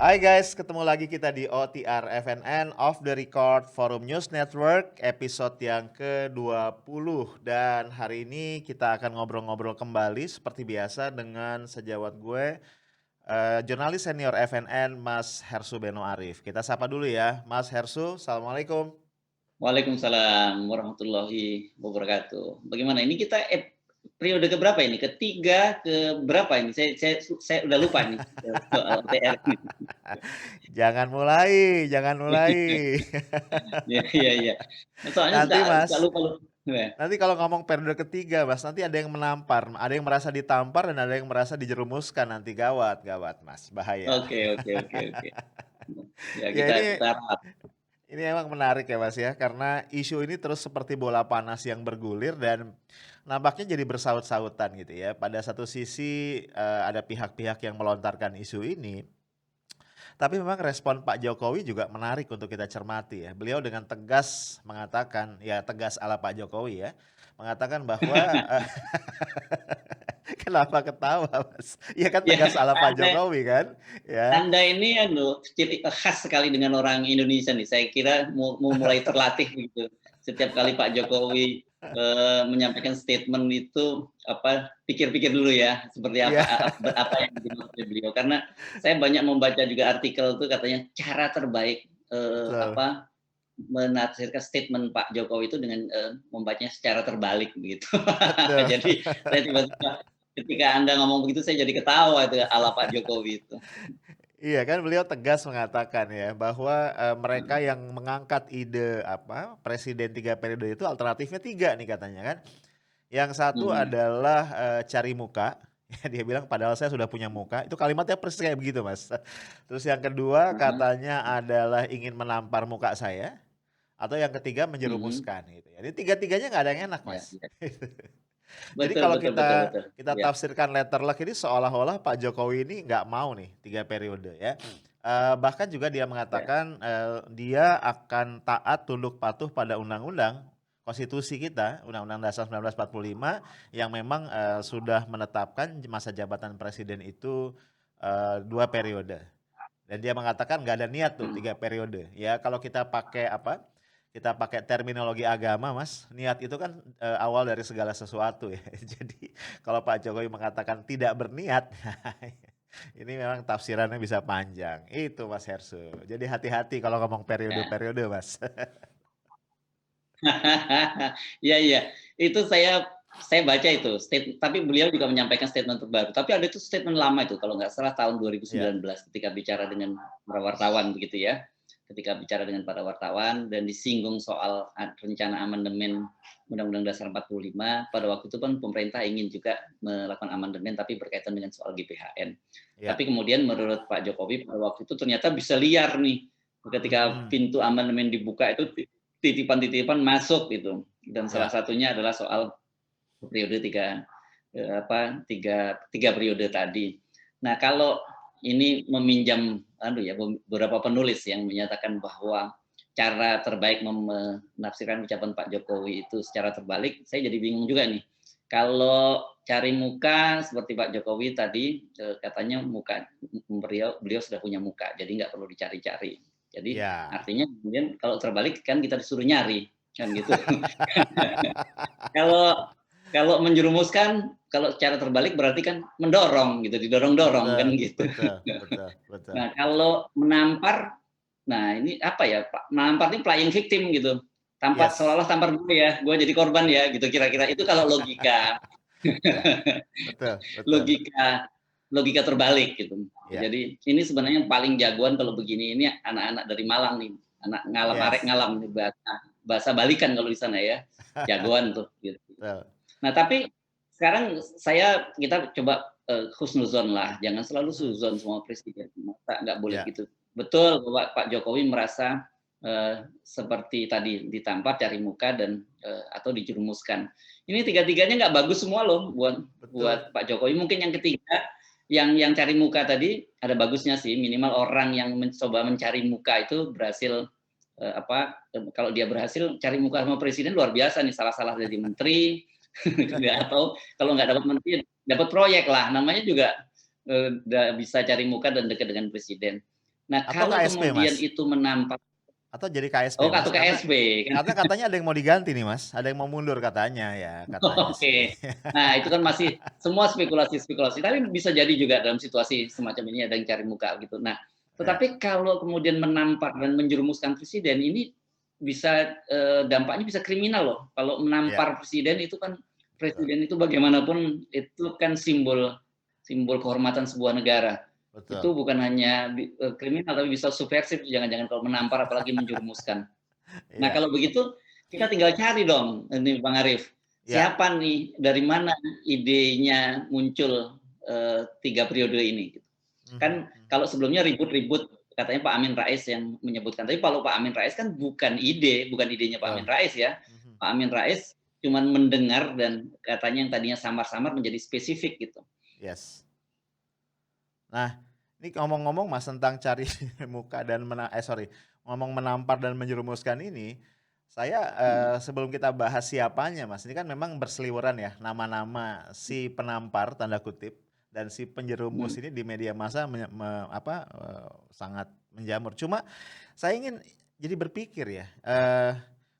Hai guys, ketemu lagi kita di OTR FNN Off the Record Forum News Network episode yang ke-20. Dan hari ini kita akan ngobrol-ngobrol kembali seperti biasa dengan sejawat gue, jurnalis senior FNN Mas Hersu Beno Arif. Kita sapa dulu ya, Mas Hersu. Assalamualaikum. Waalaikumsalam warahmatullahi wabarakatuh. Bagaimana ini kita periode keberapa ini? Ketiga, keberapa ini? Saya udah lupa nih soal TR ini. Jangan mulai, jangan mulai. Iya iya iya. Soalnya suka Nanti suka Mas, lupa. Ya. nanti kalau ngomong periode ketiga, Mas, nanti ada yang menampar, ada yang merasa ditampar dan ada yang merasa dijerumuskan nanti gawat, gawat, Mas, bahaya. Oke oke oke oke. Ya Ya kita ini harap. emang menarik ya Mas ya, karena isu ini terus seperti bola panas yang bergulir dan nampaknya jadi bersaut-sautan gitu ya. Pada satu sisi ada pihak-pihak yang melontarkan isu ini, tapi memang respon Pak Jokowi juga menarik untuk kita cermati ya. Beliau dengan tegas mengatakan, ya tegas ala Pak Jokowi ya, mengatakan bahwa kenapa ketawa Mas? Ya kan Ya, tegas ala Pak Anda Jokowi kan, ya. Anda ini ciri khas sekali dengan orang Indonesia nih. Saya kira mau mulai terlatih gitu. Setiap kali Pak Jokowi menyampaikan statement itu pikir-pikir dulu ya seperti Iya, apa yang dimaksud beliau. Karena saya banyak membaca juga artikel itu katanya cara terbaik betul, menafsirkan statement Pak Jokowi itu dengan membacanya secara terbalik begitu. betul. Jadi saya tiba-tiba ketika Anda ngomong begitu saya jadi ketawa itu ala Pak Jokowi itu. Iya kan beliau tegas mengatakan ya bahwa mereka Mhm. yang mengangkat ide presiden 3 periode itu alternatifnya 3 nih katanya kan. Yang satu Mhm. adalah cari muka. Ya, dia bilang padahal saya sudah punya muka. Itu kalimatnya persis kayak begitu mas. Terus yang kedua Heeh. katanya adalah ingin menampar muka saya. Atau yang ketiga Mhm. menjerumuskan gitu. Jadi tiga-tiganya nggak ada yang enak Ya mas. ya. Jadi Betul kalau betul betul kita betul. kita Ya. tafsirkan letterlock ini seolah-olah Pak Jokowi ini nggak mau nih 3 periode ya. Bahkan juga dia Ya. mengatakan, dia akan taat tunduk patuh pada undang-undang, konstitusi kita, Undang-Undang Dasar 1945 yang memang, sudah menetapkan masa jabatan presiden itu, 2 periode. Dan dia mengatakan nggak ada niat tuh Mhm. 3 periode. Ya kalau kita pakai kita pakai terminologi agama Mas, niat itu kan awal dari segala sesuatu ya. Jadi kalau Pak Jokowi mengatakan tidak berniat, ini memang tafsirannya bisa panjang. Itu Mas Hersu. Jadi hati-hati kalau ngomong Ya. periode-periode Mas. Iya iya. Itu saya baca itu, tapi beliau juga menyampaikan statement terbaru. Tapi ada itu statement lama itu kalau nggak salah tahun Iya, 2019 ketika bicara dengan para wartawan begitu ya. Ketika bicara dengan para wartawan dan disinggung soal rencana amandemen Undang-Undang Dasar 45, pada waktu itu kan pemerintah ingin juga melakukan amandemen tapi berkaitan dengan soal GBHN. iya. Tapi kemudian menurut Pak Jokowi pada waktu itu ternyata bisa liar nih ketika Mhm, pintu amandemen dibuka itu titipan-titipan masuk gitu. Dan salah iya. satunya adalah soal periode tiga periode tadi. Nah kalau ini meminjam beberapa penulis yang menyatakan bahwa cara terbaik menafsirkan ucapan Pak Jokowi itu secara terbalik, saya jadi bingung juga nih. Kalau cari muka seperti Pak Jokowi tadi katanya beliau sudah punya muka, jadi nggak perlu dicari-cari. Jadi Iya. artinya kemudian kalau terbalik kan kita disuruh nyari kan gitu. Kalau kalau menjerumuskan, kalau secara terbalik berarti kan mendorong gitu, didorong-dorong kan Betul, gitu. betul, betul, betul. Nah, kalau menampar, nah ini apa ya, Pak, menampar ini playing victim gitu. Yes. Seolah-olah tampar gue ya, gue jadi korban Ya, ya gitu kira-kira. Itu kalau logika ya. Betul, betul. logika logika terbalik gitu. Ya. Jadi ini sebenarnya yang paling jagoan kalau begini ini anak-anak dari Malang nih, anak ngalam arek Yes. ngalam nih bahasa bahasa balikan kalau di sana ya. Jagoan tuh gitu. Betul. Nah, tapi sekarang kita coba, husnuzon lah, jangan selalu Mhm. suudzon semua presiden, masa nggak boleh Ya. gitu. Betul bahwa Pak Jokowi merasa, seperti tadi ditampar, cari muka dan, atau dijerumuskan. Ini tiga-tiganya nggak bagus semua loh buat Betul. buat Pak Jokowi. Mungkin yang ketiga, yang cari muka tadi ada bagusnya sih, minimal orang yang mencoba mencari muka itu berhasil, kalau dia berhasil cari muka sama presiden luar biasa nih, salah-salah jadi menteri, atau kalau nggak dapat menteri, dapat proyek lah, namanya juga bisa cari muka dan dekat dengan presiden. Nah, Atau kalau KSP, kemudian Mas? itu menampak Atau jadi KSP, oh, Mas? atau KSB kan. Katanya ada yang mau diganti nih, Mas. Ada yang mau mundur katanya ya, katanya sih. Oke. Nah, itu kan masih semua spekulasi-spekulasi, tapi bisa jadi juga dalam situasi semacam ini ada yang cari muka gitu. Nah, Ya, tetapi kalau kemudian menampar dan menjerumuskan presiden ini bisa, dampaknya bisa kriminal loh. Kalau ya, menampar presiden itu kan betul, presiden itu bagaimanapun itu kan simbol simbol kehormatan sebuah negara. betul. Itu bukan hanya kriminal tapi bisa subversif jangan-jangan kalau menampar apalagi menjerumuskan. Nah, Iya, kalau begitu kita tinggal cari dong ini Bang Arif, ya, siapa nih, dari mana idenya muncul, 3 periode ini gitu. mhm, Kan mhm, kalau sebelumnya ribut-ribut katanya Pak Amin Rais yang menyebutkan, tapi kalau Pak Amin Rais kan bukan idenya Pak Amin betul, Rais ya. mhm, Pak Amin Rais cuman mendengar dan katanya yang tadinya samar-samar menjadi spesifik gitu. yes. Nah, ini ngomong-ngomong Mas tentang cari muka dan sorry, ngomong menampar dan menjerumuskan ini, saya, Mhm, sebelum kita bahas siapanya Mas, ini kan memang berseliweran ya nama-nama si "penampar" tanda kutip dan si penjerumus mhm, ini di media massa sangat menjamur. Cuma saya ingin jadi berpikir ya,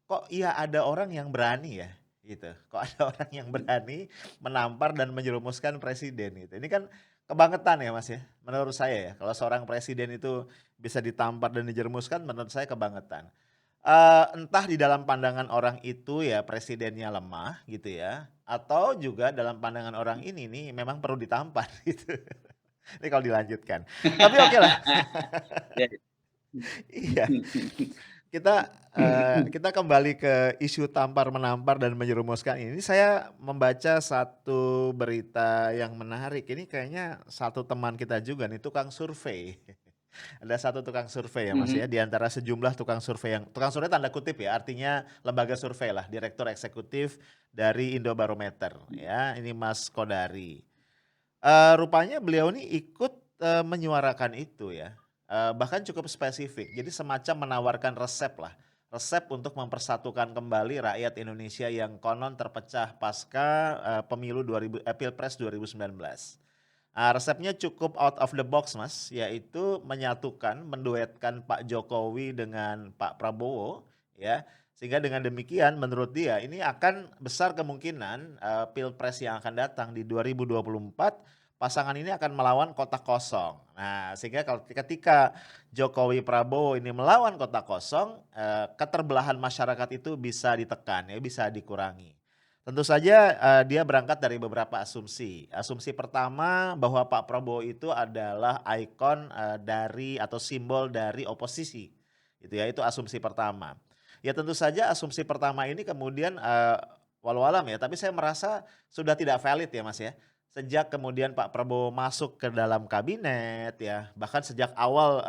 kok ya ada orang yang berani ya, gitu. Kok ada orang yang mhm. berani menampar dan menjerumuskan presiden gitu. Ini kan kebangetan ya, Mas, ya, menurut saya ya. Kalau seorang presiden itu bisa ditampar dan dijerumuskan menurut saya kebangetan. Entah di dalam pandangan orang itu ya presidennya lemah gitu ya, atau juga dalam pandangan orang ini nih memang perlu ditampar gitu. Ini kalau dilanjutkan. Tapi okelah. Ya. Iya. Kita kembali ke isu tampar-menampar dan menjerumuskan ini. Saya membaca satu berita yang menarik. Ini kayaknya satu teman kita juga nih, tukang survei. Ada satu tukang survei ya Mas ya, Mhm, di antara sejumlah tukang survei tanda kutip ya, artinya lembaga survei lah, direktur eksekutif dari Indobarometer ya, ini Mas Kodari. Rupanya beliau ini ikut, menyuarakan itu ya, bahkan cukup spesifik. Jadi semacam menawarkan resep lah, resep untuk mempersatukan kembali rakyat Indonesia yang konon terpecah pasca, Pilpres 2019. Resepnya cukup out of the box Mas, yaitu menyatukan, menduetkan Pak Jokowi dengan Pak Prabowo ya, sehingga dengan demikian menurut dia ini akan besar kemungkinan, pilpres yang akan datang di 2024 pasangan ini akan melawan kotak kosong. Nah, sehingga kalau ketika Jokowi Prabowo ini melawan kotak kosong, keterbelahan masyarakat itu bisa ditekan ya, bisa dikurangi. Tentu saja, dia berangkat dari beberapa asumsi. Asumsi pertama bahwa Pak Prabowo itu adalah ikon, dari atau simbol dari oposisi, gitu ya, itu asumsi pertama. Ya tentu saja asumsi pertama ini kemudian, walau alam ya, tapi saya merasa sudah tidak valid ya, Mas, ya. Sejak kemudian Pak Prabowo masuk ke dalam kabinet ya, bahkan sejak awal,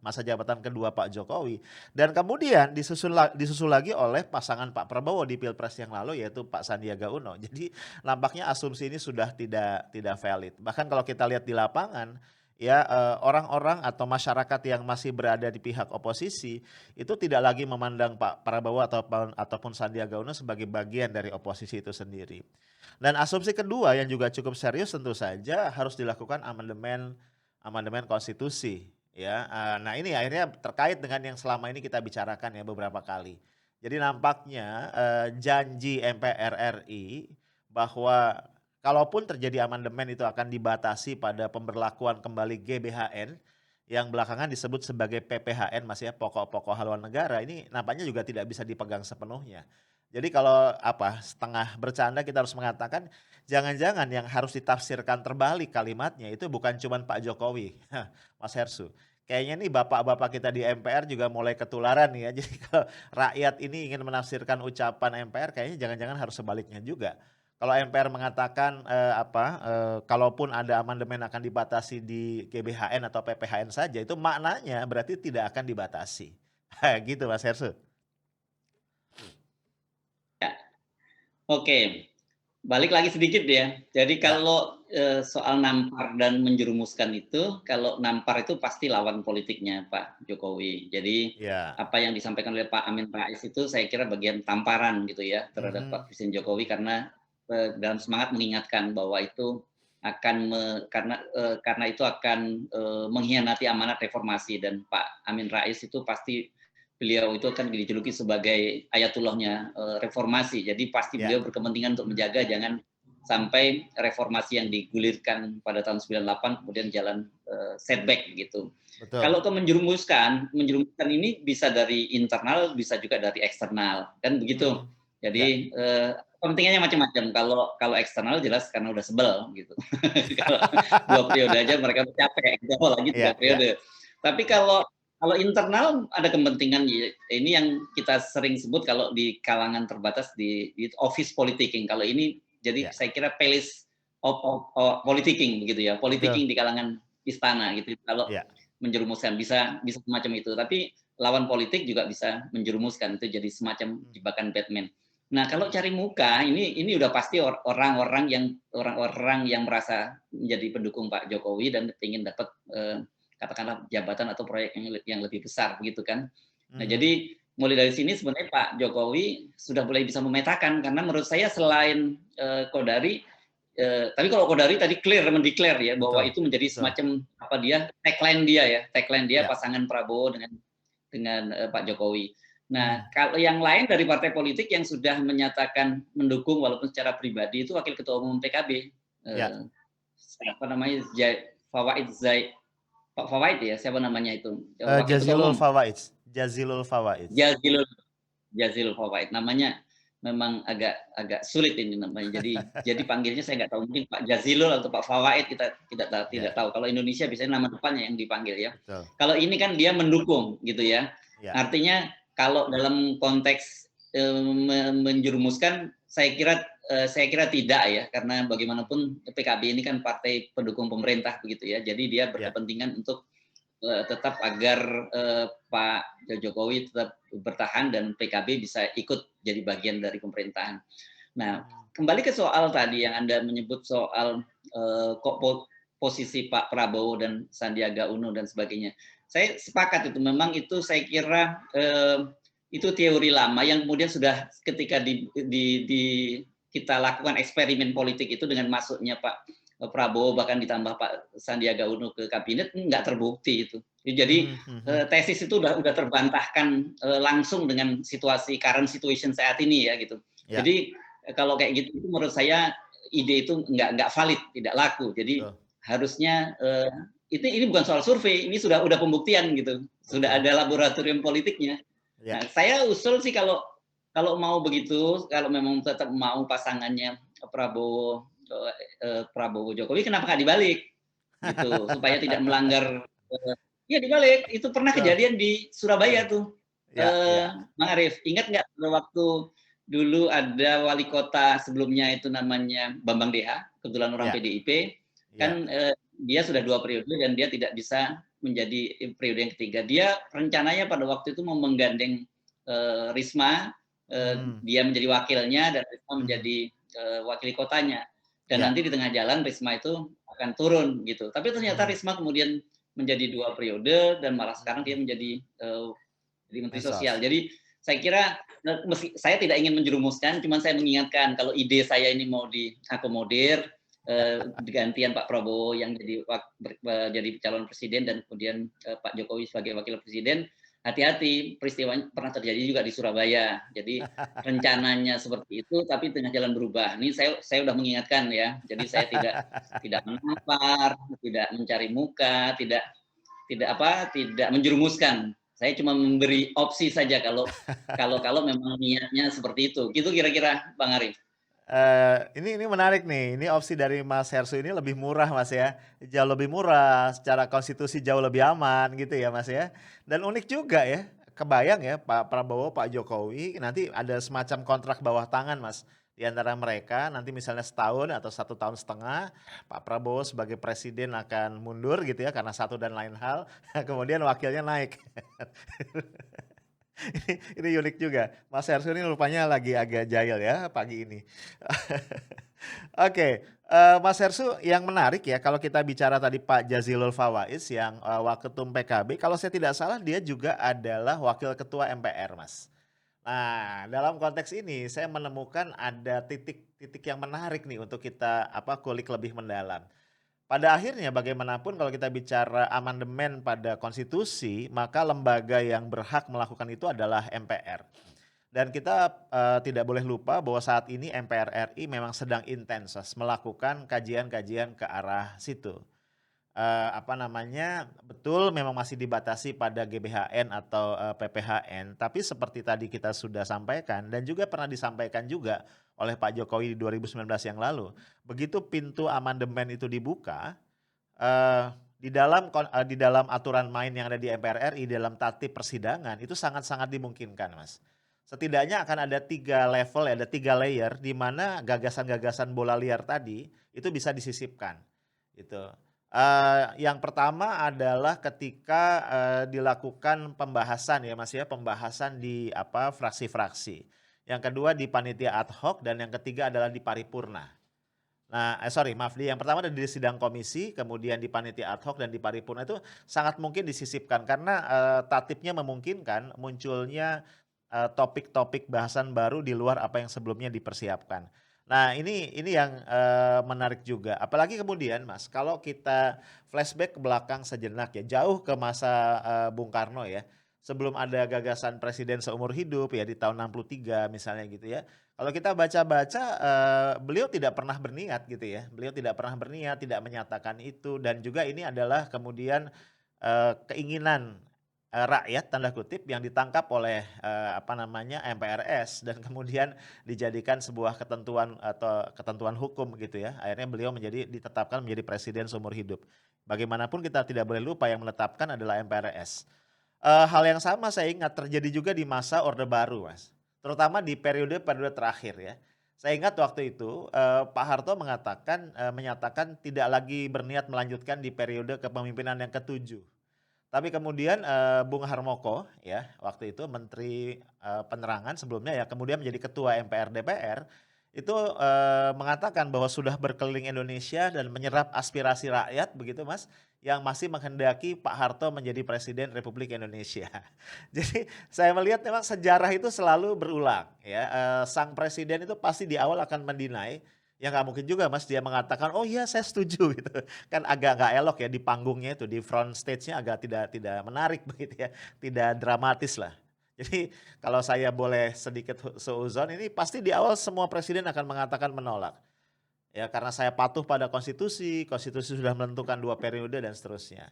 masa jabatan kedua Pak Jokowi. Dan kemudian disusul lagi oleh pasangan Pak Prabowo di Pilpres yang lalu yaitu Pak Sandiaga Uno. Jadi nampaknya asumsi ini sudah tidak valid. Bahkan kalau kita lihat di lapangan ya, orang-orang atau masyarakat yang masih berada di pihak oposisi itu tidak lagi memandang Pak Prabowo ataupun Sandiaga Uno sebagai bagian dari oposisi itu sendiri. Dan asumsi kedua yang juga cukup serius tentu saja harus dilakukan amandemen amandemen konstitusi ya, nah ini akhirnya terkait dengan yang selama ini kita bicarakan ya beberapa kali. Jadi nampaknya, janji MPR RI bahwa kalaupun terjadi amandemen itu akan dibatasi pada pemberlakuan kembali GBHN yang belakangan disebut sebagai PPHN Mas ya, pokok-pokok haluan negara, ini nampaknya juga tidak bisa dipegang sepenuhnya. Jadi kalau setengah bercanda kita harus mengatakan, jangan-jangan yang harus ditafsirkan terbalik kalimatnya itu bukan cuman Pak Jokowi, Mas Hersu. Kayaknya nih bapak-bapak kita di MPR juga mulai ketularan nih ya. Jadi kalau rakyat ini ingin menafsirkan ucapan MPR kayaknya jangan-jangan harus sebaliknya juga. Kalau MPR mengatakan, kalaupun ada amandemen akan dibatasi di GBHN atau PPHN saja, itu maknanya berarti tidak akan dibatasi. Gitu Mas Hersu. ya. Oke. Balik lagi sedikit ya. Jadi Ya, kalau, soal nampar dan menjerumuskan itu, kalau nampar itu pasti lawan politiknya Pak Jokowi. Jadi ya. apa yang disampaikan oleh Pak Amin Rais itu saya kira bagian tamparan gitu ya terhadap Mhm. Pak Presiden Jokowi karena, dalam semangat mengingatkan bahwa itu karena itu akan mengkhianati amanat reformasi, dan Pak Amin Rais itu pasti beliau itu kan dijuluki sebagai ayatullahnya reformasi. Jadi pasti Ya, beliau berkepentingan untuk menjaga jangan sampai reformasi yang digulirkan pada tahun 98 kemudian jalan setback gitu. betul. Kalau menjerumuskan ini bisa dari internal, bisa juga dari eksternal, kan begitu. Mhm. Ya. Jadi kepentingannya macam-macam. Kalau eksternal jelas karena udah sebel gitu. Kalau 2 periode aja mereka capek, apalagi 3 Iya, iya. periode. Tapi kalau internal ada kepentingan, ini yang kita sering sebut kalau di kalangan terbatas di office politicking. Kalau ini jadi Ya, saya kira palace of politicking begitu ya, betul. politicking di kalangan istana gitu. Kalau Ya. menjerumuskan bisa bisa semacam itu. Tapi lawan politik juga bisa menjerumuskan, itu jadi semacam Mmm. jebakan Batman. Nah, kalau cari muka ini udah pasti orang-orang yang merasa menjadi pendukung Pak Jokowi dan ingin dapat katakanlah jabatan atau proyek yang lebih besar begitu kan. Nah, Mhm. jadi mulai dari sini sebenarnya Pak Jokowi sudah mulai bisa memetakan, karena menurut saya selain Kodari, tapi kalau Kodari tadi clear mendeklar ya bahwa Betul, itu menjadi betul. semacam apa dia tagline dia Ya. pasangan Prabowo dengan Pak Jokowi. Nah, Mhm. kalau yang lain dari partai politik yang sudah menyatakan mendukung walaupun secara pribadi itu Wakil Ketua Umum PKB, Ya. apa namanya, Fawaid Pak Fawaid ya, siapa namanya itu, Wakil Ketua Jazilul Umum, Fawaiz, Jazilul Fawaiz. Jazilul Jazilul Fawaid. Namanya memang agak agak sulit ini namanya. Jadi panggilnya saya nggak tahu, mungkin Pak Jazilul atau Pak Fawaid, kita tidak Ya, tahu. Kalau Indonesia biasanya nama depannya yang dipanggil ya. betul. Kalau ini kan dia mendukung gitu ya. Ya. Artinya kalau dalam konteks menjerumuskan, saya kira tidak ya, karena bagaimanapun PKB ini kan partai pendukung pemerintah begitu ya. Jadi dia Ya. berkepentingan untuk tetap agar Pak Jokowi tetap bertahan dan PKB bisa ikut jadi bagian dari pemerintahan. Nah, Mmm. kembali ke soal tadi yang Anda menyebut soal kok posisi Pak Prabowo dan Sandiaga Uno dan sebagainya. Saya sepakat itu, memang itu saya kira itu teori lama yang kemudian sudah ketika kita lakukan eksperimen politik itu dengan masuknya Pak Prabowo bahkan ditambah Pak Sandiaga Uno ke kabinet, nggak terbukti itu. Jadi Mhm, mhm. tesis itu udah terbantahkan langsung dengan current situation saat ini ya gitu. Ya, Jadi kalau kayak gitu itu menurut saya ide itu nggak valid, tidak laku. Jadi betul, harusnya ini bukan soal survei, ini udah pembuktian gitu, sudah betul. ada laboratorium politiknya. Ya. Nah, saya usul sih kalau kalau mau begitu, kalau memang tetap mau pasangannya Prabowo Prabowo Jokowi, kenapa nggak dibalik gitu, supaya tidak melanggar. Iya dibalik, itu pernah Betul, kejadian di betul. Surabaya tuh, Ya, ya. Bang Arief, ingat nggak waktu dulu ada wali kota sebelumnya itu namanya Bambang Deha, kebetulan orang Ya, PDIP, ya. kan dia sudah 2 periode dan dia tidak bisa menjadi periode yang ketiga. Dia rencananya pada waktu itu mau menggandeng Risma, Mhm, dia menjadi wakilnya dan Risma mhm. menjadi wakil kotanya. Dan Ya. nanti di tengah jalan Risma itu akan turun gitu. Tapi ternyata Mhm, Risma kemudian menjadi 2 periode dan malah sekarang dia mhm. menjadi Menteri Sosial. Mensos. Jadi saya kira meski saya tidak ingin menjerumuskan, cuman saya mengingatkan kalau ide saya ini mau diakomodir, gantian Pak Prabowo yang jadi calon presiden dan kemudian Pak Jokowi sebagai wakil presiden, hati-hati, peristiwanya pernah terjadi juga di Surabaya. Jadi rencananya seperti itu, tapi tengah jalan berubah. Ini saya udah mengingatkan ya. Jadi saya tidak menampar, tidak mencari muka, tidak menjerumuskan. Saya cuma memberi opsi saja kalau memang niatnya seperti itu. Gitu kira-kira Bang Arif. Ini menarik nih, ini opsi dari Mas Herssu ini lebih murah Mas ya, jauh lebih murah, secara konstitusi jauh lebih aman gitu ya Mas ya. Dan unik juga ya, kebayang ya Pak Prabowo, Pak Jokowi nanti ada semacam kontrak bawah tangan Mas, di antara mereka nanti misalnya setahun atau 1 tahun setengah, Pak Prabowo sebagai presiden akan mundur gitu ya karena satu dan lain hal, kemudian wakilnya naik. Ini unik juga. Mas Hersho ini rupanya lagi agak jahil ya pagi ini. Oke, Mas Hersho yang menarik ya kalau kita bicara tadi Pak Jazilul Fawaiz yang, Waketum PKB, kalau saya tidak salah dia juga adalah wakil ketua MPR, Mas. Nah, dalam konteks ini saya menemukan ada titik-titik yang menarik nih untuk kita kulik lebih mendalam. Pada akhirnya bagaimanapun kalau kita bicara amandemen pada konstitusi, maka lembaga yang berhak melakukan itu adalah MPR. Dan kita, tidak boleh lupa bahwa saat ini MPR RI memang sedang intens melakukan kajian-kajian ke arah situ. Betul memang masih dibatasi pada GBHN atau, PPHN, tapi seperti tadi kita sudah sampaikan dan juga pernah disampaikan juga oleh Pak Jokowi di 2019 yang lalu, begitu pintu amandemen itu dibuka, di dalam aturan main yang ada di MPR RI, dalam tatip persidangan itu sangat-sangat dimungkinkan, Mas. Setidaknya akan ada 3 level ya, ada 3 layer di mana gagasan-gagasan bola liar tadi itu bisa disisipkan, gitu. Yang pertama adalah ketika, dilakukan pembahasan ya, Mas, ya, pembahasan di fraksi-fraksi. Yang kedua di panitia ad hoc dan yang ketiga adalah di paripurna. Nah, sorry maaf, yang pertama ada di sidang komisi, kemudian di panitia ad hoc dan di paripurna itu sangat mungkin disisipkan karena, tatipnya memungkinkan munculnya, topik-topik bahasan baru di luar apa yang sebelumnya dipersiapkan. Nah, ini yang, menarik juga, apalagi kemudian Mas, kalau kita flashback ke belakang sejenak ya, jauh ke masa, Bung Karno ya, sebelum ada gagasan presiden seumur hidup ya di tahun 63 misalnya gitu ya. Kalau kita baca-baca, beliau tidak pernah berniat gitu ya, beliau tidak pernah berniat, tidak menyatakan itu dan juga ini adalah kemudian, keinginan, rakyat tanda kutip yang ditangkap oleh, MPRS dan kemudian dijadikan sebuah ketentuan atau ketentuan hukum gitu ya. Akhirnya beliau ditetapkan menjadi presiden seumur hidup. Bagaimanapun kita tidak boleh lupa yang menetapkan adalah MPRS. Hal yang sama saya ingat terjadi juga di masa Orde Baru, Mas. Terutama di periode-periode terakhir ya. Saya ingat waktu itu, Pak Harto menyatakan tidak lagi berniat melanjutkan di periode kepemimpinan yang ketujuh. Tapi kemudian, Bung Harmoko ya, waktu itu Menteri, Penerangan sebelumnya ya, kemudian menjadi Ketua MPR DPR, itu, mengatakan bahwa sudah berkeliling Indonesia dan menyerap aspirasi rakyat begitu Mas, yang masih menghendaki Pak Harto menjadi Presiden Republik Indonesia. Jadi saya melihat memang sejarah itu selalu berulang ya, sang presiden itu pasti di awal akan men-deny, ya nggak mungkin juga Mas dia mengatakan, "Oh iya saya setuju," gitu. Kan agak nggak elok ya di panggungnya itu, di front stage-nya agak tidak tidak menarik begitu ya, tidak dramatis lah. Jadi kalau saya boleh sedikit seuzon ini pasti di awal semua presiden akan mengatakan menolak. Ya karena saya patuh pada konstitusi, konstitusi sudah menentukan 2 periode dan seterusnya.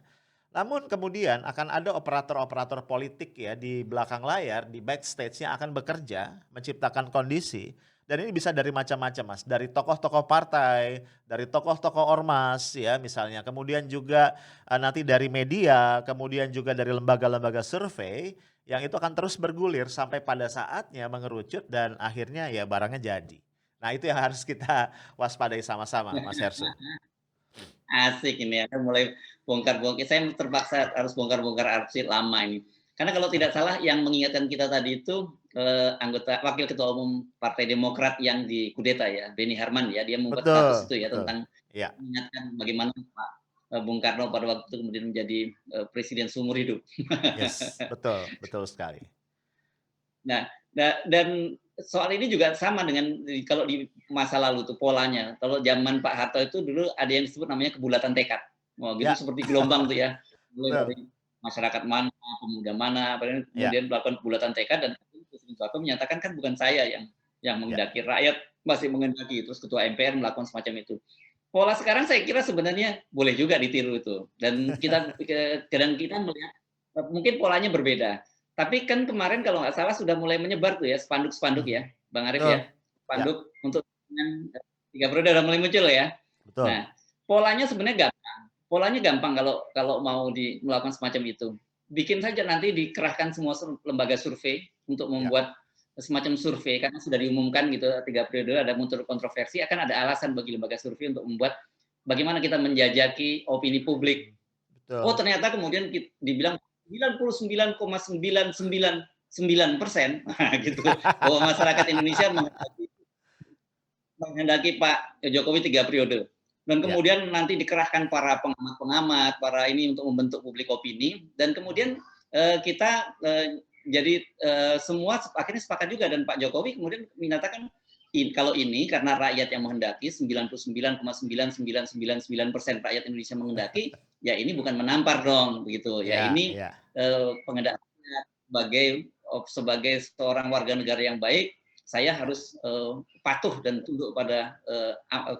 Namun kemudian akan ada operator-operator politik ya di belakang layar, di backstage yang akan bekerja, menciptakan kondisi dan ini bisa dari macam-macam Mas, dari tokoh-tokoh partai, dari tokoh-tokoh ormas ya misalnya, kemudian juga, nanti dari media, kemudian juga dari lembaga-lembaga survei, yang itu akan terus bergulir sampai pada saatnya mengerucut dan akhirnya ya barangnya jadi. Nah itu yang harus kita waspadai sama-sama Mas Hersut. Asik ini ya, kan mulai bongkar-bongkar saya terpaksa harus bongkar-bongkar arsip lama ini. Karena kalau tidak salah yang mengingatkan kita tadi itu, anggota wakil ketua umum Partai Demokrat yang dikudeta ya, Benny Harman ya, dia membuat status Betul itu ya betul. tentang Iya, mengingatkan bagaimana Pak, Bung Karno pada waktu itu kemudian menjadi, presiden seumur hidup. yes, betul betul sekali. Nah, dan soal ini juga sama dengan kalau di masa lalu tuh polanya. Kalau zaman Pak Harto itu dulu ada yang disebut namanya kebulatan tekad. Wah, gitu Ya, seperti gelombang tuh ya. Mulai betul, dari masyarakat mana, pemuda mana, iya kemudian melakukan kebulatan tekad dan Presiden Soeharto menyatakan kan bukan saya yang iya. menghendaki, rakyat masih menghendaki. Terus Ketua MPR melakukan semacam itu. Pola sekarang saya kira sebenarnya boleh juga ditiru itu. Dan kita melihat mungkin polanya berbeda. Tapi kan kemarin kalau nggak salah sudah mulai menyebar tuh ya spanduk-spanduk Mhm, ya, Bang Arif betul, ya. ya, Spanduk untuk kepentingan 3 periode udah mulai muncul ya. betul, Nah, polanya sebenarnya gampang. Polanya gampang kalau kalau mau melakukan semacam itu. Bikin saja nanti dikerahkan semua lembaga survei untuk ya, membuat semacam survei karena sudah diumumkan gitu 3 periode ada muncul kontroversi akan ada alasan bagi lembaga survei untuk membuat bagaimana kita menjajaki opini publik. Oh betul. ternyata kemudian dibilang 99,999% nah, gitu bahwa masyarakat Indonesia menghendaki Pak Jokowi 3 periode. Dan Ya, kemudian nanti dikerahkan para pengamat-pengamat, para ini untuk membentuk publik opini dan kemudian kita semua akhirnya sepakat juga dan Pak Jokowi kemudian menyatakan kalau ini karena rakyat yang menghendaki 99,9999% rakyat Indonesia menghendaki, ya ini bukan menampar dong begitu. Ya Ya, ini ya. penghendak sebagai seorang warga negara yang baik, saya harus patuh dan tunduk pada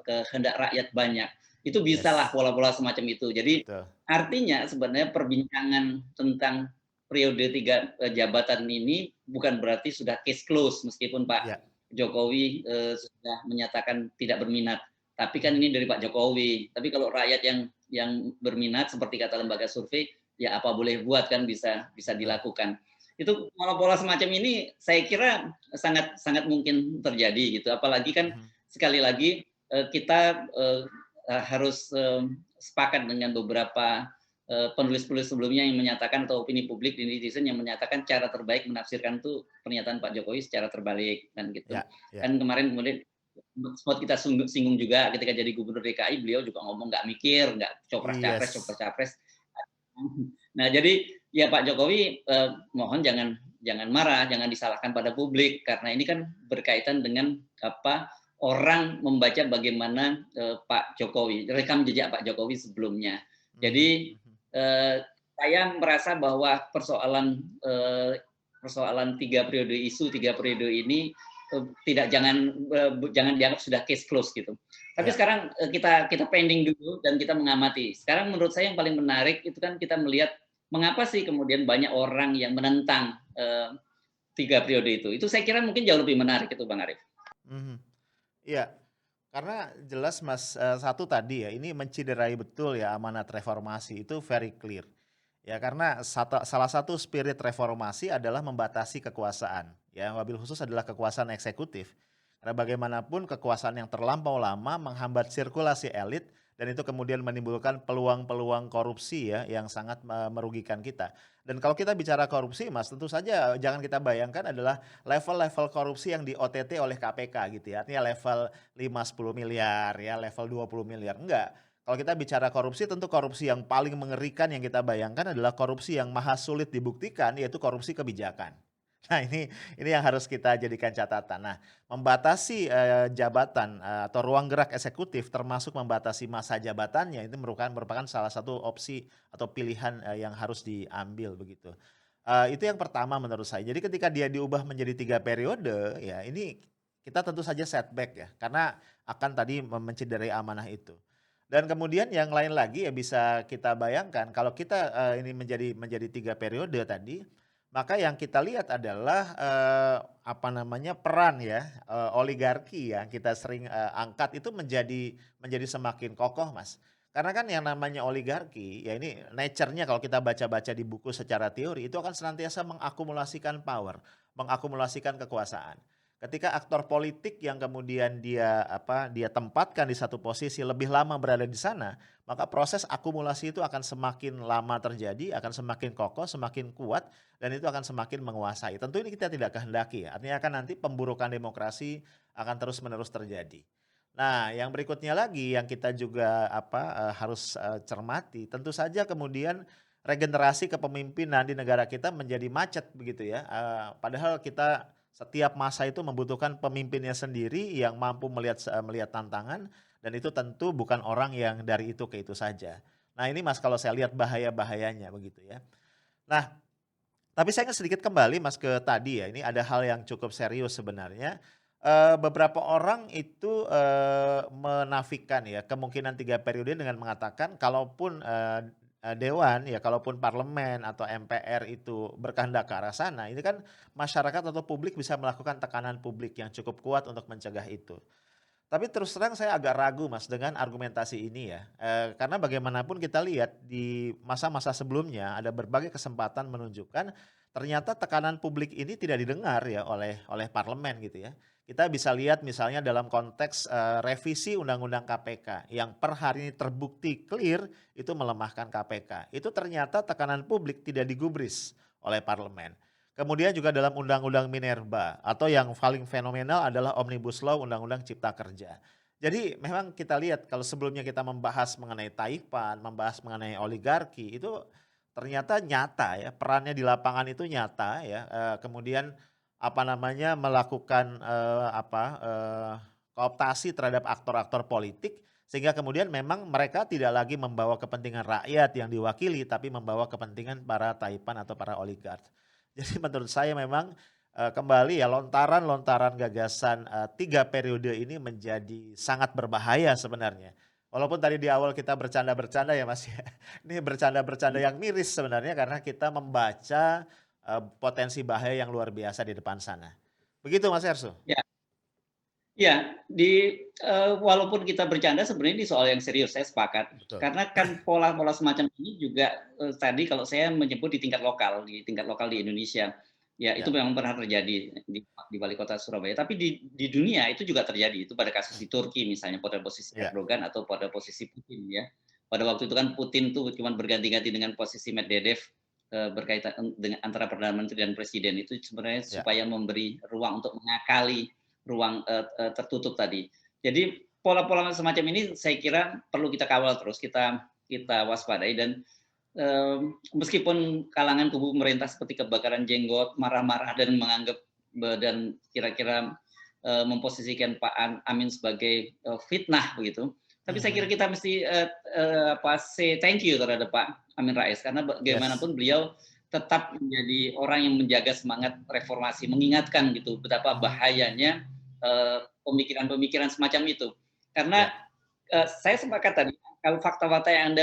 kehendak rakyat banyak. Itu bisalah Yes, pola-pola semacam itu. Jadi betul. artinya sebenarnya perbincangan tentang periode 3 jabatan ini bukan berarti sudah case close meskipun Pak Ya. Jokowi sudah menyatakan tidak berminat. Tapi kan Mhm. ini dari Pak Jokowi. Tapi kalau rakyat yang berminat seperti kata lembaga survei, ya apa boleh buat kan bisa bisa Betul. dilakukan. Itu pola-pola semacam ini saya kira sangat sangat mungkin terjadi gitu. Apalagi kan Mhm. sekali lagi kita harus sepakat dengan beberapa penulis-penulis sebelumnya yang menyatakan atau opini publik di netizen yang menyatakan cara terbaik menafsirkan itu pernyataan Pak Jokowi secara terbalik kan gitu. Ya, ya. Kan kemarin kemudian sempat kita singgung juga ketika jadi gubernur DKI beliau juga ngomong nggak mikir, nggak Yes. copras-capres. Nah, jadi ya Pak Jokowi mohon jangan jangan marah, jangan disalahkan pada publik karena ini kan berkaitan dengan apa orang membaca bagaimana Pak Jokowi, rekam jejak Pak Jokowi sebelumnya. Mhm, Jadi mhm. saya merasa bahwa persoalan 3 periode isu 3 periode ini tidak jangan dianggap sudah case close gitu. Tapi Ya. sekarang kita pending dulu dan kita mengamati. Sekarang menurut saya yang paling menarik itu kan kita melihat mengapa sih kemudian banyak orang yang menentang 3 periode itu. Itu saya kira mungkin jauh lebih menarik itu Bang Arief. Mhm. Iya, karena jelas Mas, satu tadi ya, ini menciderai betul ya amanat reformasi itu very clear. Ya karena salah satu spirit reformasi adalah membatasi kekuasaan, ya wabil khusus adalah kekuasaan eksekutif. Karena bagaimanapun kekuasaan yang terlampau lama menghambat sirkulasi elit dan itu kemudian menimbulkan peluang-peluang korupsi ya yang sangat merugikan kita. Dan kalau kita bicara korupsi Mas, tentu saja jangan kita bayangkan adalah level-level korupsi yang di-OTT oleh KPK gitu ya. Artinya level 5-10 miliar ya, level 20 miliar, enggak. Kalau kita bicara korupsi, tentu korupsi yang paling mengerikan yang kita bayangkan adalah korupsi yang maha sulit dibuktikan, yaitu korupsi kebijakan. Nah ini yang harus kita jadikan catatan. Nah membatasi, jabatan, atau ruang gerak eksekutif termasuk membatasi masa jabatannya itu merupakan salah satu opsi atau pilihan, yang harus diambil begitu. Itu yang pertama menurut saya. Jadi ketika dia diubah menjadi 3 periode, ya ini kita tentu saja setback ya, karena akan tadi mencederai amanah itu. Dan kemudian yang lain lagi ya bisa kita bayangkan kalau kita, ini menjadi 3 periode tadi, maka yang kita lihat adalah, apa namanya, peran ya, oligarki yang kita sering, angkat itu menjadi semakin kokoh, Mas. Karena kan yang namanya oligarki, ya ini nature-nya kalau kita baca-baca di buku secara teori, itu akan senantiasa mengakumulasikan power, mengakumulasikan kekuasaan. Ketika aktor politik yang kemudian dia tempatkan di satu posisi lebih lama berada di sana, maka proses akumulasi itu akan semakin lama terjadi, akan semakin kokoh, semakin kuat, dan itu akan semakin menguasai. Tentu ini kita tidak kehendaki ya, artinya kan nanti pemburukan demokrasi akan terus-menerus terjadi. Nah, yang berikutnya lagi yang kita juga harus, cermati, tentu saja kemudian regenerasi kepemimpinan di negara kita menjadi macet begitu ya, padahal kita setiap masa itu membutuhkan pemimpinnya sendiri yang mampu melihat tantangan dan itu tentu bukan orang yang dari itu ke itu saja. Nah ini Mas kalau saya lihat bahaya-bahayanya begitu ya. Nah, tapi saya ingin sedikit kembali Mas ke tadi ya, ini ada hal yang cukup serius sebenarnya. Beberapa orang itu, menafikan ya kemungkinan 3 periode dengan mengatakan kalaupun, dewan ya, kalaupun parlemen atau MPR itu berkehendak ke arah sana, ini kan masyarakat atau publik bisa melakukan tekanan publik yang cukup kuat untuk mencegah itu. Tapi terus terang saya agak ragu Mas dengan argumentasi ini ya, karena bagaimanapun kita lihat di masa-masa sebelumnya ada berbagai kesempatan menunjukkan ternyata tekanan publik ini tidak didengar ya oleh parlemen gitu ya. Kita bisa lihat misalnya dalam konteks, revisi Undang-Undang KPK yang per hari ini terbukti clear itu melemahkan KPK. Itu ternyata tekanan publik tidak digubris oleh parlemen. Kemudian juga dalam Undang-Undang Minerba atau yang paling fenomenal adalah Omnibus Law Undang-Undang Cipta Kerja. Jadi memang kita lihat kalau sebelumnya kita membahas mengenai Taipan, membahas mengenai oligarki itu ternyata nyata ya, perannya di lapangan itu nyata ya, kemudian apa namanya, melakukan, kooptasi terhadap aktor-aktor politik, sehingga kemudian memang mereka tidak lagi membawa kepentingan rakyat yang diwakili, tapi membawa kepentingan para taipan atau para oligark. Jadi menurut saya memang, kembali ya lontaran-lontaran gagasan, 3 periode ini menjadi sangat berbahaya sebenarnya. Walaupun tadi di awal kita bercanda-bercanda ya Mas ya, ini bercanda-bercanda yang miris sebenarnya karena kita membaca, potensi bahaya yang luar biasa di depan sana. Begitu Mas Erso? Ya. Ya, walaupun kita bercanda sebenarnya ini soal yang serius, saya sepakat. Betul. Karena kan pola-pola semacam ini juga, tadi kalau saya menyebut di tingkat lokal di Indonesia. Ya, itu Ya, memang pernah terjadi di wali kota Surabaya. Tapi di dunia itu juga terjadi, itu pada kasus di Turki misalnya, pada posisi ya, Erdogan atau pada posisi Putin ya. Pada waktu itu kan Putin tuh cuma berganti-ganti dengan posisi Medvedev, berkaitan dengan antara perdana menteri dan presiden, itu sebenarnya ya, supaya memberi ruang untuk mengakali ruang tertutup tadi. Jadi pola-pola semacam ini saya kira perlu kita kawal terus, kita kita waspadai dan meskipun kalangan kubu pemerintah seperti kebakaran jenggot, marah-marah dan menganggap dan kira-kira memposisikan Pak Amin sebagai fitnah begitu. Tapi saya kira mhm, kita mesti say thank you terhadap Pak Amin Rais karena yes, bagaimanapun beliau tetap menjadi orang yang menjaga semangat reformasi, mengingatkan gitu betapa mhm, bahayanya pemikiran-pemikiran semacam itu. Karena ya, saya sepakat tadi kalau fakta-fakta yang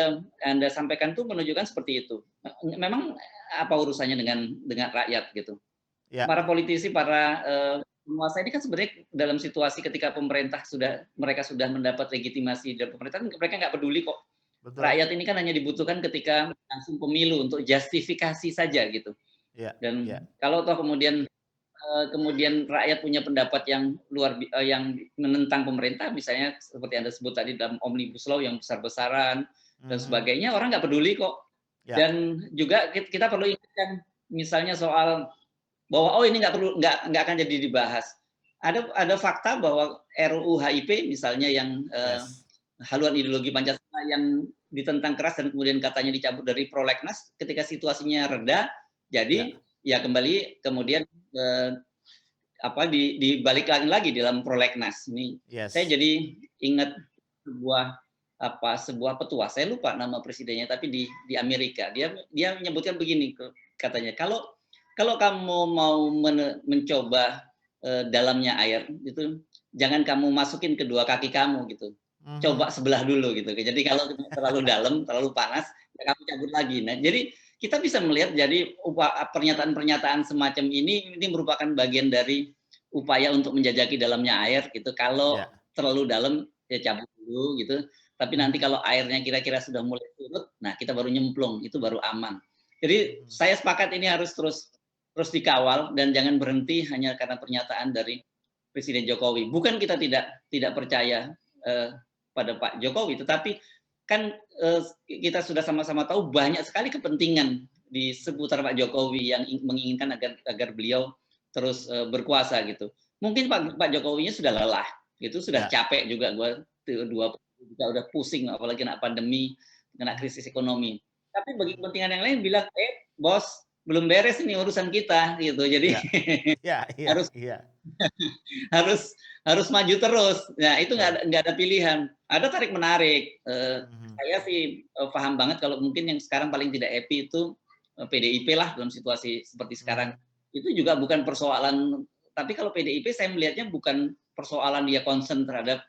Anda sampaikan itu menunjukkan seperti itu. Memang apa urusannya dengan rakyat gitu. ya, Para politisi, para penguasa ini kan sebenarnya dalam situasi ketika mereka sudah mendapat legitimasi dari pemerintah, mereka nggak peduli kok. betul, Rakyat ini kan hanya dibutuhkan ketika langsung pemilu untuk justifikasi saja gitu. ya, Dan ya, kalau toh kemudian rakyat punya pendapat yang menentang pemerintah, misalnya seperti Anda sebut tadi dalam Omnibus Law yang besar-besaran dan mhm, sebagainya, orang nggak peduli kok. ya, Dan juga kita perlu ingatkan misalnya soal bahwa, "Oh ini nggak akan jadi dibahas." Ada fakta bahwa RUU HIP misalnya yang, yes, haluan ideologi Pancasila yang ditentang keras dan kemudian katanya dicabut dari prolegnas, ketika situasinya reda, ya, jadi ya kembali kemudian, dibalikkan lagi dalam prolegnas. Ini saya yes, jadi ingat sebuah sebuah petua, saya lupa nama presidennya tapi di Amerika. Dia dia menyebutkan begini katanya, "Kalau kalau kamu mau mencoba, dalamnya air itu jangan kamu masukin kedua kaki kamu gitu. Coba mhm, sebelah dulu," gitu. Jadi kalau terlalu dalam, terlalu panas, ya kamu cabut lagi. Nah, jadi kita bisa melihat jadi pernyataan-pernyataan semacam ini merupakan bagian dari upaya untuk menjajaki dalamnya air gitu. Kalau ya, terlalu dalam ya cabut dulu gitu. Tapi nanti mhm, kalau airnya kira-kira sudah mulai surut, nah kita baru nyemplung, itu baru aman. Jadi mhm, saya sepakat ini harus terus terus dikawal dan jangan berhenti hanya karena pernyataan dari Presiden Jokowi. Bukan kita tidak tidak percaya pada Pak Jokowi, tetapi kan kita sudah sama-sama tahu banyak sekali kepentingan di seputar Pak Jokowi yang menginginkan agar agar beliau terus berkuasa gitu. Mungkin Pak Jokowinya sudah lelah, itu sudah ya, capek juga gue dua juga udah pusing apalagi kena pandemi, kena mhm, krisis ekonomi. Tapi bagi mhm, kepentingan yang lain bilang, bos belum beres ini urusan kita gitu. Jadi iya, iya, iya, harus iya, harus harus maju terus. Nah, itu betul, nggak ada pilihan. Ada tarik menarik. mhm, Saya sih paham banget kalau mungkin yang sekarang paling tidak happy itu PDIP lah dalam situasi seperti sekarang. mhm, Itu juga bukan persoalan. Tapi kalau PDIP saya melihatnya bukan persoalan dia concern terhadap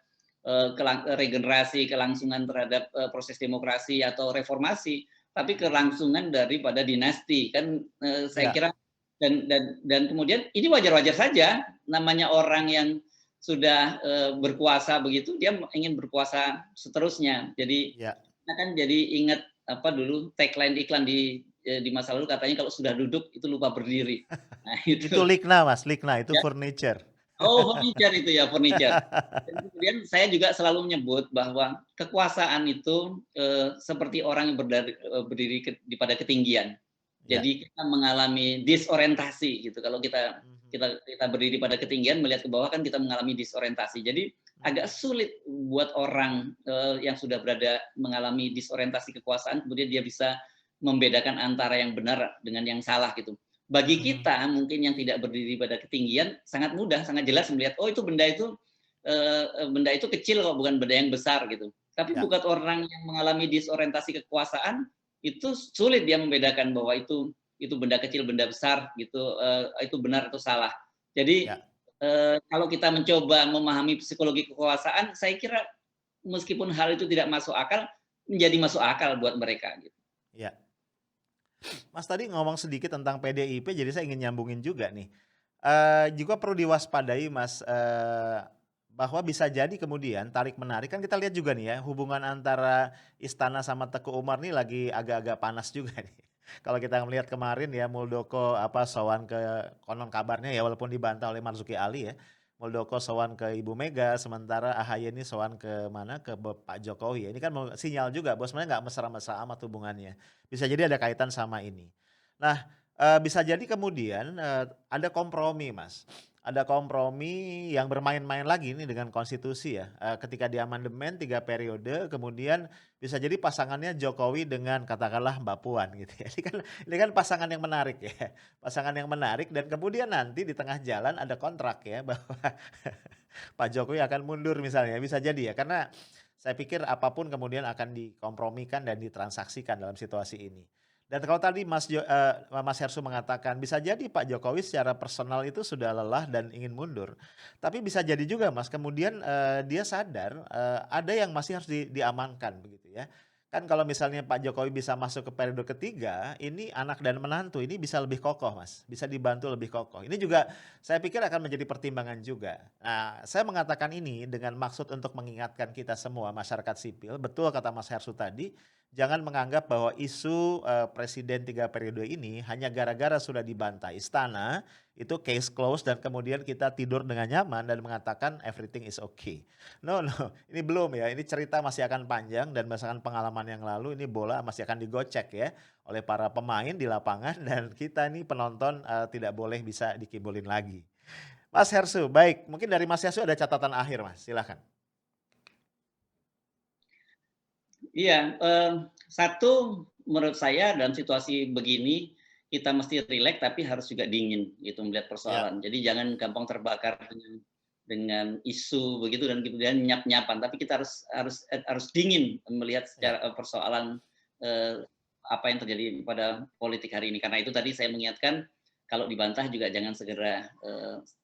regenerasi, kelangsungan terhadap proses demokrasi atau reformasi, tapi kelangsungan daripada dinasti. Kan saya iya, kira dan kemudian ini wajar-wajar saja namanya orang yang sudah berkuasa begitu dia ingin berkuasa seterusnya. Jadi iya. kita kan jadi ingat apa dulu tagline iklan di masa lalu katanya kalau sudah duduk itu lupa berdiri. Nah Itu itu Likna Mas, Likna itu ya. furniture. Oh, furniture itu ya, furniture. Dan kemudian saya juga selalu menyebut bahwa kekuasaan itu seperti orang yang berdiri pada ketinggian. Ya, Jadi kita mengalami disorientasi gitu. Kalau kita mhm, kita kita berdiri pada ketinggian melihat ke bawah kan kita mengalami disorientasi. Jadi agak mhm, sulit buat orang yang sudah mengalami disorientasi kekuasaan kemudian dia bisa membedakan antara yang benar dengan yang salah gitu. Bagi Mhm. kita mungkin yang tidak berdiri pada ketinggian sangat mudah, sangat jelas melihat, oh itu benda itu kecil kok, bukan benda yang besar gitu. Tapi Ya, buat orang yang mengalami disorientasi kekuasaan, itu sulit dia membedakan bahwa itu benda kecil, benda besar gitu, itu benar atau salah. Jadi, ya, kalau kita mencoba memahami psikologi kekuasaan, saya kira meskipun hal itu tidak masuk akal, menjadi masuk akal buat mereka gitu. ya. Mas tadi ngomong sedikit tentang PDIP, jadi saya ingin nyambungin juga nih. Juga perlu diwaspadai Mas, bahwa bisa jadi kemudian tarik-menarik, kan kita lihat juga nih ya, hubungan antara Istana sama Teguh Umar nih lagi agak-agak panas juga nih. Kalau kita melihat kemarin ya Muldoko sowan ke, konon kabarnya ya walaupun dibantah oleh Marzuki Ali ya, Muldoko sowan ke Ibu Mega, sementara AHY ini sowan ke mana, ke Pak Jokowi ya. Ini kan sinyal juga bahwa sebenarnya nggak mesra-mesra amat hubungannya. Bisa jadi ada kaitan sama ini. Nah, bisa jadi kemudian, ada kompromi Mas, ada kompromi yang bermain-main lagi nih dengan konstitusi ya, ketika di amandemen 3 periode kemudian bisa jadi pasangannya Jokowi dengan katakanlah Mbak Puan gitu ya. Ini kan pasangan yang menarik ya, pasangan yang menarik dan kemudian nanti di tengah jalan ada kontrak ya bahwa Pak Jokowi akan mundur misalnya, bisa jadi ya karena saya pikir apapun kemudian akan dikompromikan dan ditransaksikan dalam situasi ini. Dan kalau tadi Mas Hersu mengatakan bisa jadi Pak Jokowi secara personal itu sudah lelah dan ingin mundur. Tapi bisa jadi juga Mas kemudian, dia sadar, ada yang masih harus diamankan begitu ya. Kan kalau misalnya Pak Jokowi bisa masuk ke periode ketiga, ini anak dan menantu ini bisa lebih kokoh Mas, bisa dibantu lebih kokoh. Ini juga saya pikir akan menjadi pertimbangan juga. Nah, saya mengatakan ini dengan maksud untuk mengingatkan kita semua masyarakat sipil, betul kata Mas Hersu tadi, jangan menganggap bahwa isu, presiden 3 periode ini hanya gara-gara sudah dibantah istana, itu case close dan kemudian kita tidur dengan nyaman dan mengatakan everything is okay. No, no, ini belum ya, ini cerita masih akan panjang dan berdasarkan pengalaman yang lalu ini bola masih akan digocek ya oleh para pemain di lapangan dan kita nih penonton, tidak boleh bisa dikibulin lagi. Mas Hersu, baik mungkin dari Mas Hersu ada catatan akhir Mas, silakan. Iya, satu menurut saya dalam situasi begini, kita mesti rileks tapi harus juga dingin gitu melihat Ya, persoalan. Jadi jangan gampang terbakar dengan isu begitu dan kemudian nyap-nyapan, tapi kita harus dingin melihat ya, secara persoalan, apa yang terjadi pada politik hari ini. Karena itu tadi saya mengingatkan, kalau dibantah juga jangan segera,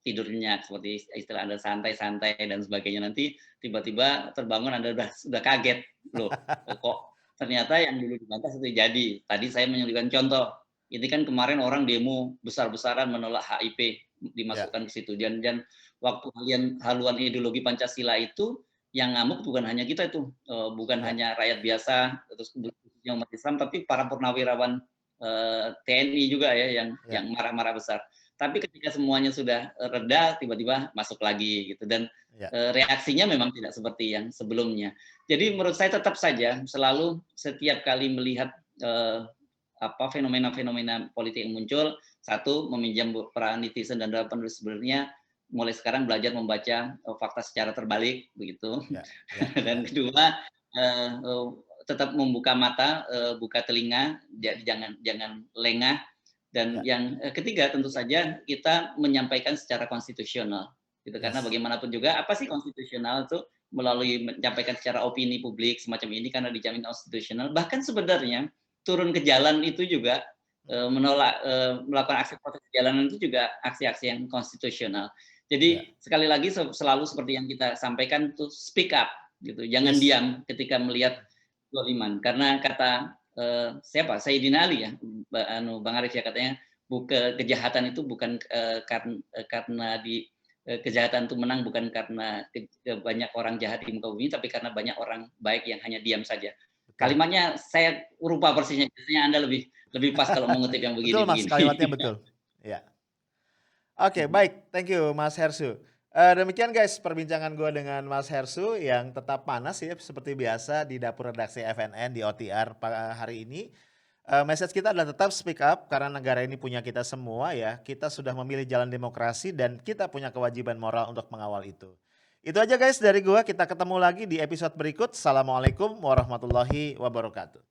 tidur nyenyak seperti istilah Anda santai-santai dan sebagainya. Nanti tiba-tiba terbangun Anda sudah kaget, "Loh, kok ternyata yang dulu dibantah sudah jadi." Tadi saya menyebutkan contoh, ini kan kemarin orang demo besar-besaran menolak HIP ya, dimasukkan ke situ dan waktu haluan ideologi Pancasila itu yang ngamuk bukan hanya kita itu, bukan ya, hanya rakyat biasa, terus khususnya umat Islam, tapi para purnawirawan, TNI juga ya ya, yang marah-marah besar. Tapi ketika semuanya sudah reda, tiba-tiba masuk lagi gitu dan, ya, reaksinya memang tidak seperti yang sebelumnya. Jadi menurut saya tetap saja selalu setiap kali melihat, fenomena-fenomena politik yang muncul, satu meminjam peran netizen dan para penulis sebenarnya mulai sekarang belajar membaca, fakta secara terbalik begitu. ya, ya, Dan ya, kedua, tetap membuka mata, buka telinga, jadi jangan jangan lengah. Dan ya, yang ketiga tentu saja kita menyampaikan secara konstitusional, gitu. Karena yes, bagaimanapun juga apa sih konstitusional itu melalui menyampaikan secara opini publik semacam ini karena dijamin konstitusional. Bahkan sebenarnya turun ke jalan itu juga menolak melakukan aksi protes di jalanan itu juga aksi-aksi yang konstitusional. ya, Jadi sekali lagi selalu seperti yang kita sampaikan itu speak up gitu. Jangan yes, diam ketika melihat zoliman. Karena kata siapa? Sayyidina Ali ya, Bang Arif ya katanya kejahatan itu bukan karena kejahatan itu menang bukan karena banyak orang jahat di muka bumi, tapi karena banyak orang baik yang hanya diam saja. betul. Kalimatnya saya lupa persisnya, biasanya Anda lebih lebih pas kalau mengutip yang Betul Mas, begini-begini. kalimatnya betul. Ya. Oke, baik, thank you Mas Hersu. Demikian guys perbincangan gue dengan Mas Hersu yang tetap panas ya seperti biasa di dapur redaksi FNN di OTR hari ini. Message kita adalah tetap speak up karena negara ini punya kita semua ya. Kita sudah memilih jalan demokrasi dan kita punya kewajiban moral untuk mengawal itu. Itu aja guys dari gua, kita ketemu lagi di episode berikut. Assalamualaikum warahmatullahi wabarakatuh.